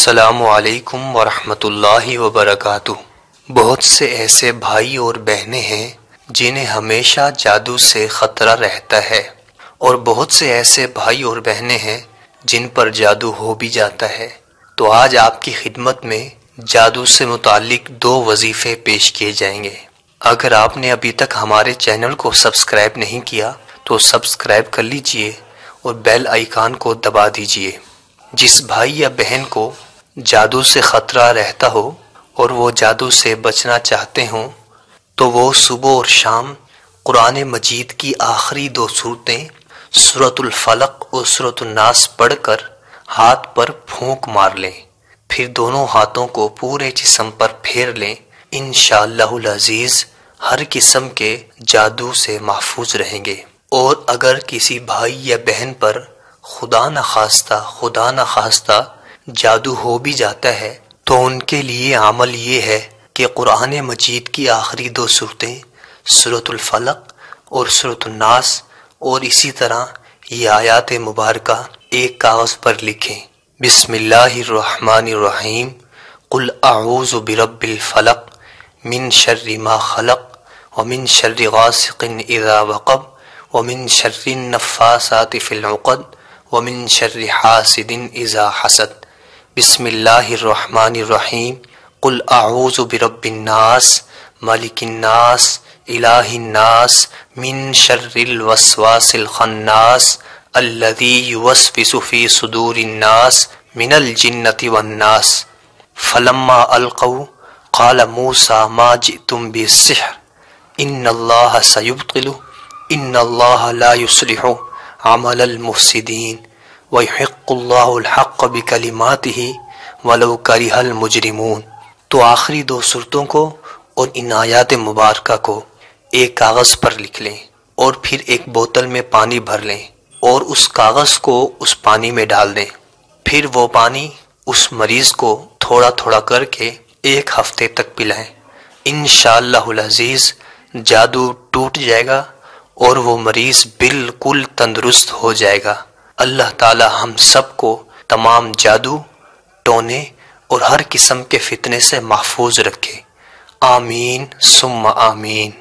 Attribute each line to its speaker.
Speaker 1: السلام علیکم ورحمۃ اللہ وبرکاتہ۔ بہت سے ایسے بھائی اور بہنیں ہیں جنہیں ہمیشہ جادو سے خطرہ رہتا ہے، اور بہت سے ایسے بھائی اور بہنیں ہیں جن پر جادو ہو بھی جاتا ہے۔ تو آج آپ کی خدمت میں جادو سے متعلق 2 وظیفے پیش کیے جائیں گے۔ اگر آپ نے ابھی تک ہمارے چینل کو سبسکرائب نہیں کیا تو سبسکرائب کر لیجئے اور بیل آئیکن کو دبا دیجئے۔ جس بھائی یا بہن کو جادو سے خطرہ رہتا ہو اور وہ جادو سے بچنا چاہتے ہوں تو وہ صبح اور شام قرآن مجید کی آخری 2 صورتیں سورۃ الفلق اور سورۃ الناس پڑھ کر ہاتھ پر پھونک مار لیں، پھر دونوں ہاتھوں کو پورے جسم پر پھیر لیں۔ انشاءاللہ العزیز ہر قسم کے جادو سے محفوظ رہیں گے۔ اور اگر کسی بھائی یا بہن پر خدا نخواستہ جادو ہو بھی جاتا ہے تو ان کے لیے عمل یہ ہے کہ قرآن مجید کی آخری 2 صورتیں سورۃ الفلق اور سورۃ الناس اور اسی طرح یہ آیات مبارکہ ایک کاغذ پر لکھیں۔ بسم اللہ الرحمن الرحیم، قل اعوذ برب الفلق من شر ما خلق ومن شر غاسق اذا وقب ومن شر النفاثات فی العقد ومن شر حاسد اذا حسد۔ بسم اللہ الرحمن الرحیم، قل اعوذ برب الناس ملک الناس الہ الناس من شر الوسواس الخناس الذی یوسوس فی صدور الناس من الجنۃ والناس۔ فلما القوا قال موسیٰ ما جئتم بالسحر ان اللہ سیبطلہ ان اللہ لا یصلح عمل المفسدین وَيُحِقُّ اللَّهُ الْحَقَّ بِكَلِمَاتِهِ وَلَوْ كَرِهَ الْمُجْرِمُونَ۔ تو آخری 2 صورتوں کو اور ان آیات مبارکہ کو ایک کاغذ پر لکھ لیں اور پھر ایک بوتل میں پانی بھر لیں اور اس کاغذ کو اس پانی میں ڈال دیں۔ پھر وہ پانی اس مریض کو تھوڑا تھوڑا کر کے 1 ہفتے تک پلائیں۔ انشاءاللہ العزیز جادو ٹوٹ جائے گا اور وہ مریض بالکل تندرست ہو جائے گا۔ اللہ تعالی ہم سب کو تمام جادو، ٹونے اور ہر قسم کے فتنے سے محفوظ رکھے۔ آمین ثم آمین۔